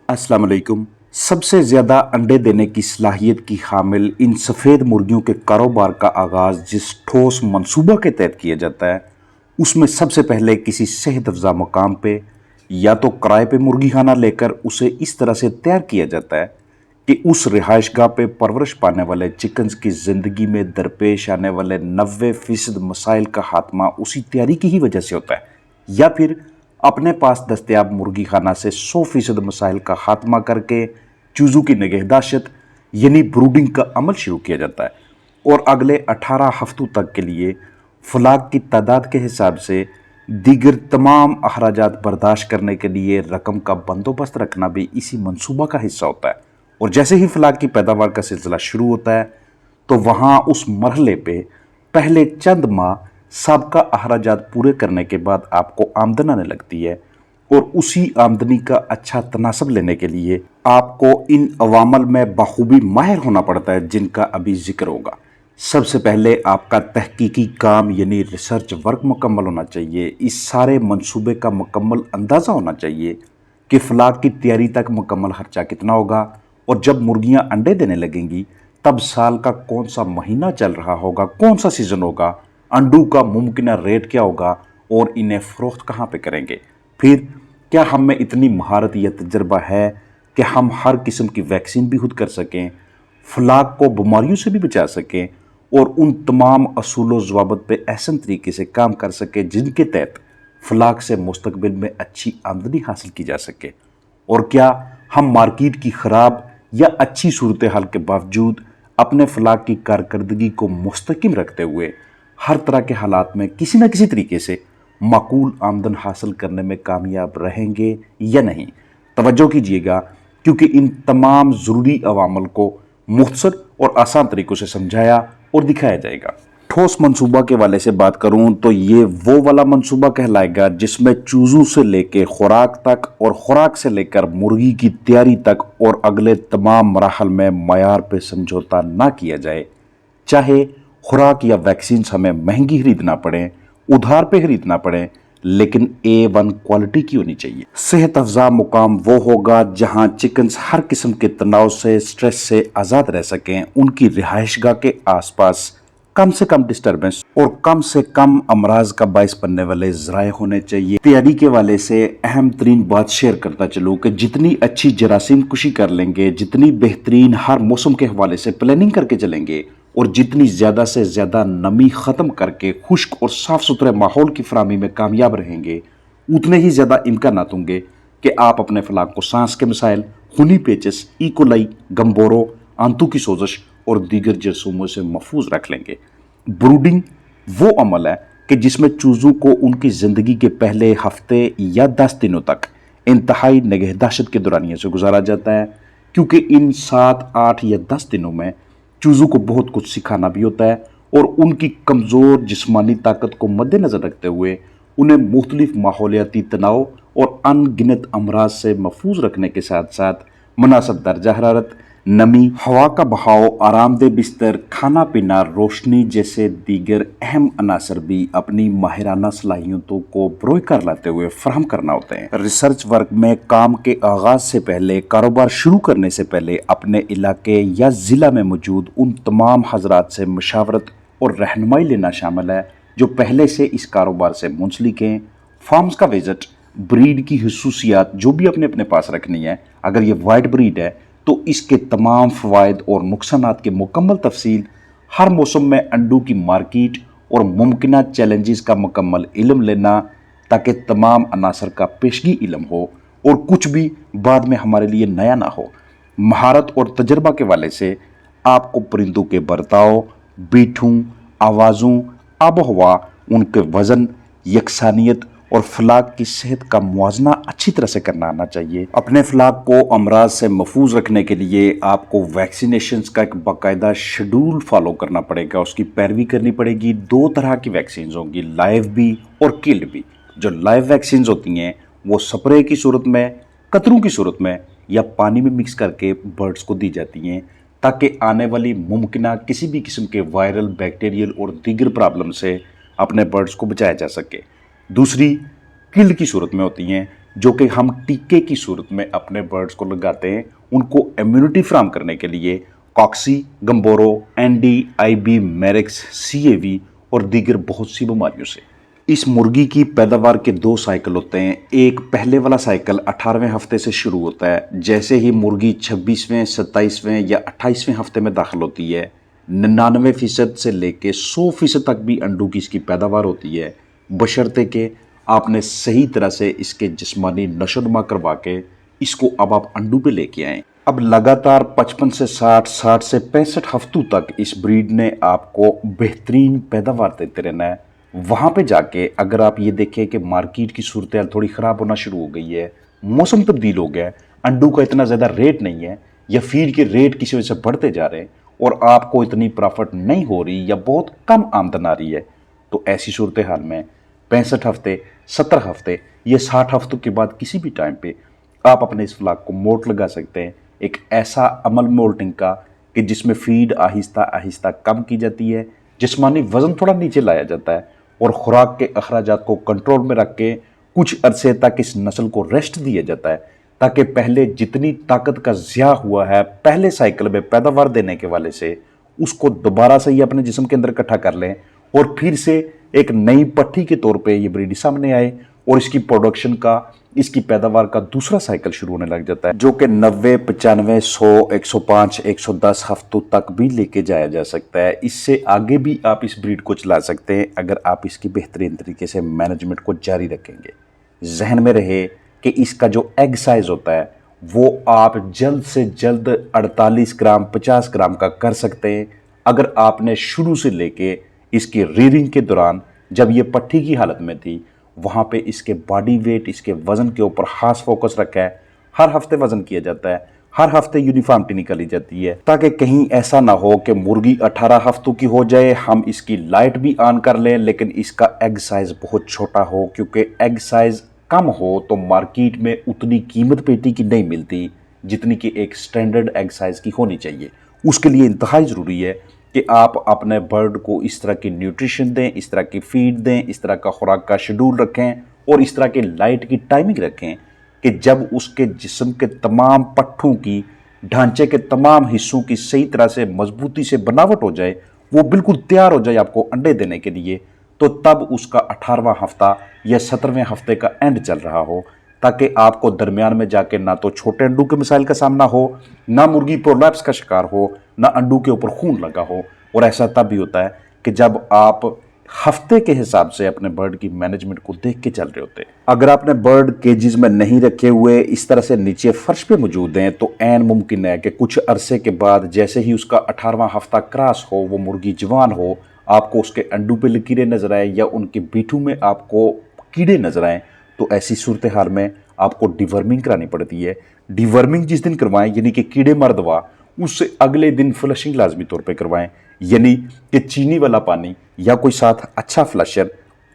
अस्सलाम वालेकुम। सबसे ज़्यादा अंडे देने की सलाहियत की हामिल इन सफ़ेद मुर्गियों के कारोबार का आगाज़ जिस ठोस मंसूबा के तहत किया जाता है, उसमें सबसे पहले किसी सेहत अफ़ज़ा मकाम पे या तो किराए पे मुर्गी खाना लेकर उसे इस तरह से तैयार किया जाता है कि उस रिहाइशगाह पे परवरिश पाने वाले चिकन्स की ज़िंदगी में दरपेश आने वाले 90% मसाइल का खात्मा उसी तैयारी की ही वजह से होता है, या फिर अपने पास दस्तयाब मुर्गी खाना से 100% मसाइल का खात्मा करके चूज़ों की निगहदाश्त यानी ब्रूडिंग का अमल शुरू किया जाता है और अगले 18 हफ्तों तक के लिए फलाग की तादाद के हिसाब से दीगर तमाम अखराजात बर्दाश्त करने के लिए रकम का बंदोबस्त रखना भी इसी मंसूबा का हिस्सा होता है। और जैसे ही फलाग की पैदावार का सिलसिला शुरू होता है तो वहाँ उस मरहले पे पहले चंद माह सबका अखराजात पूरे करने के बाद आपको आमदन आने लगती है और उसी आमदनी का अच्छा तनासब लेने के लिए आपको इन अवामल में बखूबी माहिर होना पड़ता है जिनका अभी जिक्र होगा। सबसे पहले आपका तहकीकी काम यानी रिसर्च वर्क मुकम्मल होना चाहिए। इस सारे मंसूबे का मुकम्मल अंदाज़ा होना चाहिए कि फलाग की तैयारी तक मुकम्मल खर्चा कितना होगा और जब मुर्गियां अंडे देने लगेंगी तब साल का कौन सा महीना चल रहा होगा, कौन सा सीज़न होगा, अंडों का मुमकिन रेट क्या होगा और इन्हें फ़रोख्त कहाँ पे करेंगे। फिर क्या हम में इतनी महारत या तजर्बा है कि हम हर किस्म की वैक्सीन भी खुद कर सकें, फलाग को बीमारियों से भी बचा सकें और उन तमाम असूल ज़वाबत पे एहसन तरीके से काम कर सकें जिनके तहत फलाग से मुस्तकबिल में अच्छी आमदनी हासिल की जा सके। और क्या हम मार्केट की ख़राब या अच्छी सूरत हाल के बावजूद अपने फलाग की कारकर्दगी को मुस्तकिम रखते हुए हर तरह के हालात में किसी न किसी तरीके से माकूल आमदन हासिल करने में कामयाब रहेंगे या नहीं। तवज्जो कीजिएगा क्योंकि इन तमाम ज़रूरी अवामल को मुख्तसर और आसान तरीक़ों से समझाया और दिखाया जाएगा। ठोस मंसूबा के वाले से बात करूं तो ये वो वाला मंसूबा कहलाएगा जिसमें चूज़ों से लेकर खुराक तक और खुराक से लेकर मुर्गी की तैयारी तक और अगले तमाम मराहल में मयार पे समझौता ना किया जाए। चाहे खुराक या वैक्सीन हमें महंगी खरीदना पड़े, उधार पे खरीदना पड़े, लेकिन A1 क्वालिटी की होनी चाहिए। सेहत अफजा मुकाम वो होगा जहां चिकन्स हर किस्म के तनाव से, स्ट्रेस से आज़ाद रह सकें। उनकी रिहाइशगाह के आसपास कम से कम डिस्टर्बेंस और कम से कम अमराज का बायस बनने वाले ज़राए होने चाहिए। तैयारी के वाले से अहम तरीन बात शेयर करता चलूँ कि जितनी अच्छी जरासीम कुशी कर लेंगे, जितनी बेहतरीन हर मौसम के हवाले से प्लानिंग करके चलेंगे और जितनी ज़्यादा से ज़्यादा नमी ख़त्म करके खुश्क और साफ़ सुथरे माहौल की फराहमी में कामयाब रहेंगे, उतने ही ज़्यादा इम्कानात होंगे कि आप अपने फलाग को सांस के मसाइल, खूनी पेचिस, इकोलाई, गम्बोरो, आंतों की सोजश और दीगर जरसूमों से महफूज रख लेंगे। ब्रूडिंग वो अमल है कि जिसमें चूज़ों को उनकी ज़िंदगी के पहले हफ्ते या 10 दिनों तक इंतहाई निगहदाश्त के दौरानिए से गुजारा जाता है, क्योंकि इन 7, 8 या 10 दिनों में चूज़ों को बहुत कुछ सिखाना भी होता है और उनकी कमज़ोर जिस्मानी ताकत को मद्देनज़र रखते हुए उन्हें मुख्तलिफ माहौलियाती तनाव और अनगिनत अमराज से महफूज रखने के साथ साथ मुनासिब दर्जा हरारत, नमी, हवा का बहाव, आरामदेह बिस्तर, खाना पीना, रोशनी जैसे दीगर अहम अनासर भी अपनी माहिराना सलाहियतों को बरोए कर लाते हुए फराहम करना होते हैं। रिसर्च वर्क में काम के आगाज से पहले, कारोबार शुरू करने से पहले अपने इलाके या ज़िला में मौजूद उन तमाम हजरात से मशावरत और रहनुमाई लेना शामिल है जो पहले से इस कारोबार से मुंसलिक हैं। फार्म्स का विजिट, ब्रीड की खसूसियात जो भी अपने अपने पास रखनी है, अगर ये वाइट ब्रीड है तो इसके तमाम फ़वाइद और नुकसानात के मुकम्मल तफसील, हर मौसम में अंडों की मार्केट और मुमकिन चैलेंजेस का मुकम्मल इल्म लेना ताकि तमाम अनासर का पेशगी इल्म हो और कुछ भी बाद में हमारे लिए नया ना हो। महारत और तजर्बा के वाले से आपको परिंदों के बर्ताव, बीठों, आवाज़ों, आबो हवा, उनके वज़न, यकसानियत और फलाग की सेहत का मुआजना अच्छी तरह से करना आना चाहिए। अपने फलाग को अमराज से महफूज रखने के लिए आपको वैक्सीनेशंस का एक बाकायदा शेड्यूल फॉलो करना पड़ेगा, उसकी पैरवी करनी पड़ेगी। 2 तरह की वैक्सीन होंगी, लाइव भी और किल्ड भी। जो लाइव वैक्सीन होती हैं वो स्प्रे की सूरत में, कतरों की सूरत में या पानी में मिक्स करके बर्ड्स को दी जाती हैं ताकि आने वाली मुमकिन किसी भी किस्म के वायरल, बैक्टीरियल और दीगर प्रॉब्लम से अपने बर्ड्स को बचाया जा सके। दूसरी किल्ड की सूरत में होती हैं जो कि हम टीके की सूरत में अपने बर्ड्स को लगाते हैं उनको इम्यूनिटी फ्राहम करने के लिए कॉक्सी, गम्बोरो, एनडी, आईबी, मैरिक्स, सीएवी और दीगर बहुत सी बीमारियों से। इस मुर्गी की पैदावार के 2 साइकिल होते हैं। एक पहले वाला साइकिल 18वें हफ्ते से शुरू होता है। जैसे ही मुर्गी 26वें, 27वें या 28वें हफ्ते में दाखिल होती है 99% से लेके 100% तक भी अंडों की इसकी पैदावार होती है, बशर्ते कि आपने सही तरह से इसके जिस्मानी नशोनुमा करवा के इसको अब आप अंडों पे लेके आएँ। अब लगातार 55 से 60, 60 से 65 हफ्तों तक इस ब्रीड ने आपको बेहतरीन पैदावार देते रहना है। वहाँ पे जाके अगर आप ये देखें कि मार्केट की सूरत थोड़ी ख़राब होना शुरू हो गई है, मौसम तब्दील हो गया है, अंडों का इतना ज़्यादा रेट नहीं है या फीड के रेट किसी वजह से बढ़ते जा रहे हैं और आपको इतनी प्रॉफिट नहीं हो रही या बहुत कम आमदन आ रही है, तो ऐसी सूरत हाल में 65 हफ्ते, 70 हफ्ते या 60 हफ्तों के बाद किसी भी टाइम पे आप अपने इस फ्लाक को मोल्ट लगा सकते हैं। एक ऐसा अमल मोल्टिंग का कि जिसमें फीड आहिस्ता आहिस्ता कम की जाती है, जिस्मानी वज़न थोड़ा नीचे लाया जाता है और खुराक के अखराजात को कंट्रोल में रख के कुछ अरसे तक इस नस्ल को रेस्ट दिया जाता है ताकि पहले जितनी ताकत का ज़िया हुआ है पहले साइकिल में पैदावार देने के वाले से उसको दोबारा से ही अपने जिस्म के अंदर इकट्ठा कर लें और फिर से एक नई पट्टी के तौर पे ये ब्रीड सामने आए और इसकी प्रोडक्शन का, इसकी पैदावार का दूसरा साइकिल शुरू होने लग जाता है, जो कि 90, 95, 100, 105, 110 हफ्तों तक भी लेके जाया जा सकता है। इससे आगे भी आप इस ब्रीड को चला सकते हैं अगर आप इसकी बेहतरीन तरीके से मैनेजमेंट को जारी रखेंगे। जहन में रहे कि इसका जो एग साइज होता है वो आप जल्द से जल्द 48 ग्राम 50 ग्राम का कर सकते हैं अगर आपने शुरू से लेके इसकी रीडिंग के दौरान जब ये पट्टी की हालत में थी वहाँ पे इसके बॉडी वेट, इसके वज़न के ऊपर खास फोकस रखा है। हर हफ्ते वज़न किया जाता है, हर हफ्ते यूनिफॉर्मिटी निकाली जाती है ताकि कहीं ऐसा ना हो कि मुर्गी 18 हफ्तों की हो जाए, हम इसकी लाइट भी ऑन कर लें लेकिन इसका एग साइज़ बहुत छोटा हो, क्योंकि एग साइज़ कम हो तो मार्केट में उतनी कीमत पेटी की नहीं मिलती जितनी कि एक स्टैंडर्ड एग साइज़ की होनी चाहिए। उसके लिए इंतहाई ज़रूरी है कि आप अपने बर्ड को इस तरह की न्यूट्रिशन दें, इस तरह की फीड दें, इस तरह का खुराक का शेड्यूल रखें और इस तरह की लाइट की टाइमिंग रखें कि जब उसके जिस्म के तमाम पट्ठों की, ढांचे के तमाम हिस्सों की सही तरह से मजबूती से बनावट हो जाए, वो बिल्कुल तैयार हो जाए आपको अंडे देने के लिए, तो तब उसका 18वां हफ्ता या 17वें हफ्ते का एंड चल रहा हो ताकि आपको दरमियान में जाके ना तो छोटे अंडों के मिसाइल का सामना हो, ना मुर्गी प्रोलैप्स का शिकार हो, ना अंडों के ऊपर खून लगा हो। और ऐसा तब भी होता है कि जब आप हफ्ते के हिसाब से अपने बर्ड की मैनेजमेंट को देख के चल रहे होते हैं। अगर आपने बर्ड केजेस में नहीं रखे हुए इस तरह से नीचे फर्श पे मौजूद हैं तो ऐन मुमकिन है कि कुछ अरसे के बाद जैसे ही उसका 18वां हफ्ता क्रॉस हो, वो मुर्गी जवान हो, आपको उसके अंडों पे लकीरें नजर आए या उनके बीठू में आपको कीड़े नजर आए, तो ऐसी सूरत हाल में आपको डिवर्मिंग करानी पड़ती है। डिवर्मिंग जिस दिन करवाएं यानी कि कीड़े मार दवा, उससे अगले दिन फ्लशिंग लाजमी तौर पे करवाएं, यानी कि चीनी वाला पानी या कोई साथ अच्छा फ्लशर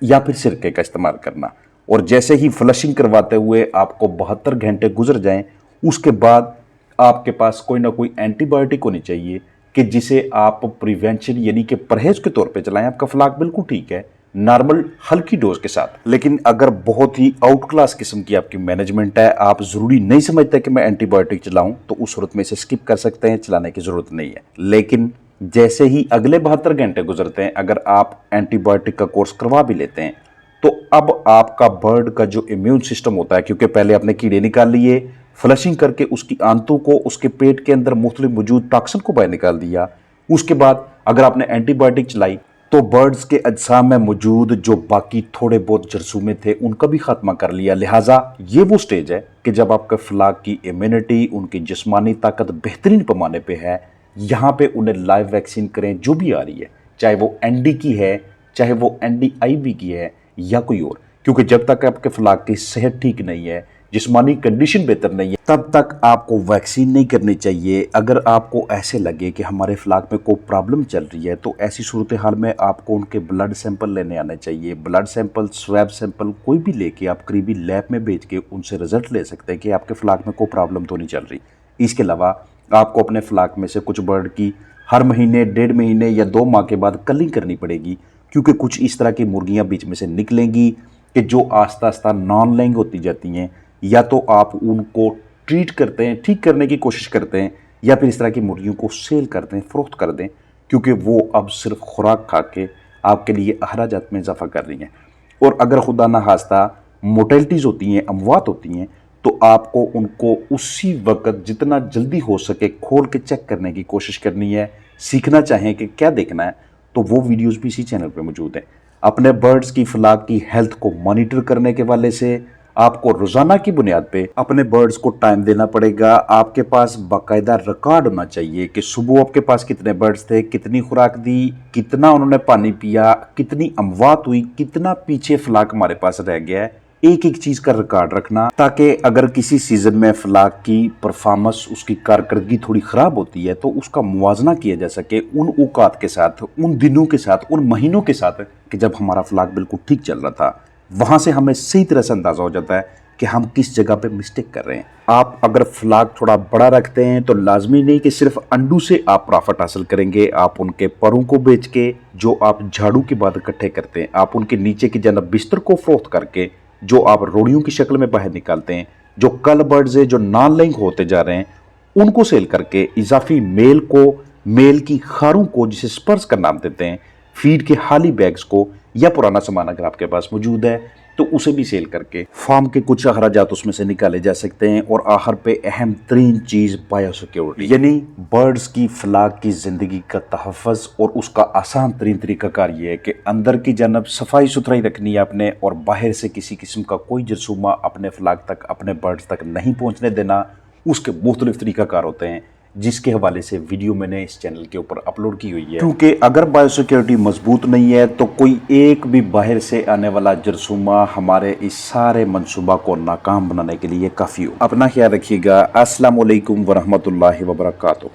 या फिर सिरके का इस्तेमाल करना। और जैसे ही फ्लशिंग करवाते हुए आपको 72 घंटे गुजर जाएं, उसके बाद आपके पास कोई ना कोई एंटीबायोटिक होनी चाहिए कि जिसे आप प्रिवेंशन यानी कि परहेज के तौर पे चलाएं। आपका फ्लाक बिल्कुल ठीक है नॉर्मल हल्की डोज के साथ, लेकिन अगर बहुत ही आउट क्लास किस्म की आपकी मैनेजमेंट है, आप ज़रूरी नहीं समझते कि मैं एंटीबायोटिक चलाऊं, तो उस सूरत में इसे स्किप कर सकते हैं, चलाने की ज़रूरत नहीं है। लेकिन जैसे ही अगले 72 घंटे गुजरते हैं, अगर आप एंटीबायोटिक का कोर्स करवा भी लेते हैं, तो अब आपका बर्ड का जो इम्यून सिस्टम होता है, क्योंकि पहले आपने कीड़े निकाल लिए, फ्लशिंग करके उसकी आंतों को, उसके पेट के अंदर मुख्तलिफ मौजूद टॉक्सिन को बाहर निकाल दिया, उसके बाद अगर आपने एंटीबायोटिक चलाई तो बर्ड्स के अज्साम में मौजूद जो बाकी थोड़े बहुत जरसूमे थे उनका भी खात्मा कर लिया। लिहाजा ये वो स्टेज है कि जब आपके फ्लाक की इम्यूनिटी, उनकी जिस्मानी ताकत बेहतरीन पैमाने पे है, यहाँ पे उन्हें लाइव वैक्सीन करें जो भी आ रही है, चाहे वो एनडी की है, चाहे वो एनडी-आईबी की है या कोई और, क्योंकि जब तक आपके फ्लाक की सेहत ठीक नहीं है, जिस्मानी कंडीशन बेहतर नहीं है, तब तक आपको वैक्सीन नहीं करनी चाहिए। अगर आपको ऐसे लगे कि हमारे फ्लाक में कोई प्रॉब्लम चल रही है तो ऐसी सूरत हाल में आपको उनके ब्लड सैंपल लेने आने चाहिए। ब्लड सैंपल, स्वैब सैंपल कोई भी लेके आप करीबी लैब में भेज के उनसे रिजल्ट ले सकते हैं कि आपके फ्लाक में कोई प्रॉब्लम तो नहीं चल रही। इसके अलावा आपको अपने फ्लाक में से कुछ बर्ड की हर महीने, 1.5 महीने या 2 माह के बाद कलिंग करनी पड़ेगी, क्योंकि कुछ इस तरह की मुर्गियाँ बीच में से निकलेंगी कि जो आस्ता आस्ता नॉन लेइंग होती जाती हैं, या तो आप उनको ट्रीट करते हैं, ठीक करने की कोशिश करते हैं, या फिर इस तरह की मुर्गियों को सेल कर दें, फरोख्त कर दें, क्योंकि वो अब सिर्फ खुराक खा के आपके लिए अखराजात में इजाफा कर रही हैं। और अगर खुदा ना खास्ता मोर्टेलिटीज़ होती हैं, अमवात होती हैं, तो आपको उनको उसी वक्त जितना जल्दी हो सके खोल के चेक करने की कोशिश करनी है। सीखना चाहें कि क्या देखना है तो वो वीडियोस भी इसी चैनल पे मौजूद हैं। अपने बर्ड्स की फलाक की हेल्थ को मॉनिटर करने के वाले से आपको रोज़ाना की बुनियाद पे अपने बर्ड्स को टाइम देना पड़ेगा। आपके पास बाकायदा रिकॉर्ड होना चाहिए कि सुबह आपके पास कितने बर्ड्स थे, कितनी खुराक दी, कितना उन्होंने पानी पिया, कितनी अमवात हुई, कितना पीछे फलाक हमारे पास रह गया है। एक एक चीज़ का रिकॉर्ड रखना, ताकि अगर किसी सीज़न में फलाक की परफॉर्मेंस, उसकी कारकर्दगी थोड़ी ख़राब होती है तो उसका मुवाजना किया जा सके उन औकात के साथ, उन दिनों के साथ, उन महीनों के साथ कि जब हमारा फलाक बिल्कुल ठीक चल रहा था। वहाँ से हमें सही तरह से अंदाज़ा हो जाता है कि हम किस जगह पे मिस्टेक कर रहे हैं। आप अगर फलाक थोड़ा बड़ा रखते हैं तो लाजमी नहीं कि सिर्फ अंडू से आप प्रॉफिट हासिल करेंगे। आप उनके परों को बेच के, जो आप झाड़ू के बाद इकट्ठे करते हैं, आप उनके नीचे की जानब बिस्तर को फरोख्त करके, जो आप रोड़ियों की शक्ल में बाहर निकालते हैं, जो कल बर्ड्स है जो नॉन लेइंग होते जा रहे हैं, उनको सेल करके इजाफी मेल को, मेल की खारों को, जिसे स्पर्स का नाम देते हैं, फीड के खाली बैग्स को, या पुराना सामान अगर आपके पास मौजूद है तो उसे भी सेल करके फार्म के कुछ अखराजात उसमें से निकाले जा सकते हैं। और आखिर पे अहम तरीन चीज़ बायोसिक्योरिटी, यानी बर्ड्स की फलाक की ज़िंदगी का तहफ़्फ़ुज़। और उसका आसान तरीन तरीक़ाकार ये है कि अंदर की जानब सफाई सुथराई रखनी है आपने, और बाहर से किसी किस्म का कोई जरसूमा अपने फलाक तक, अपने बर्ड्स तक नहीं पहुँचने देना। उसके मुख्तलिफ तरीक़ाकार होते हैं, जिसके हवाले से वीडियो मैंने इस चैनल के ऊपर अपलोड की हुई है। क्योंकि अगर बायोसिक्योरिटी मजबूत नहीं है तो कोई एक भी बाहर से आने वाला जरसूमा हमारे इस सारे मंसूबा को नाकाम बनाने के लिए काफ़ी हो। अपना ख्याल रखिएगा। अस्सलाम वालेकुम वरहमतुल्लाहि वबरकातुहू।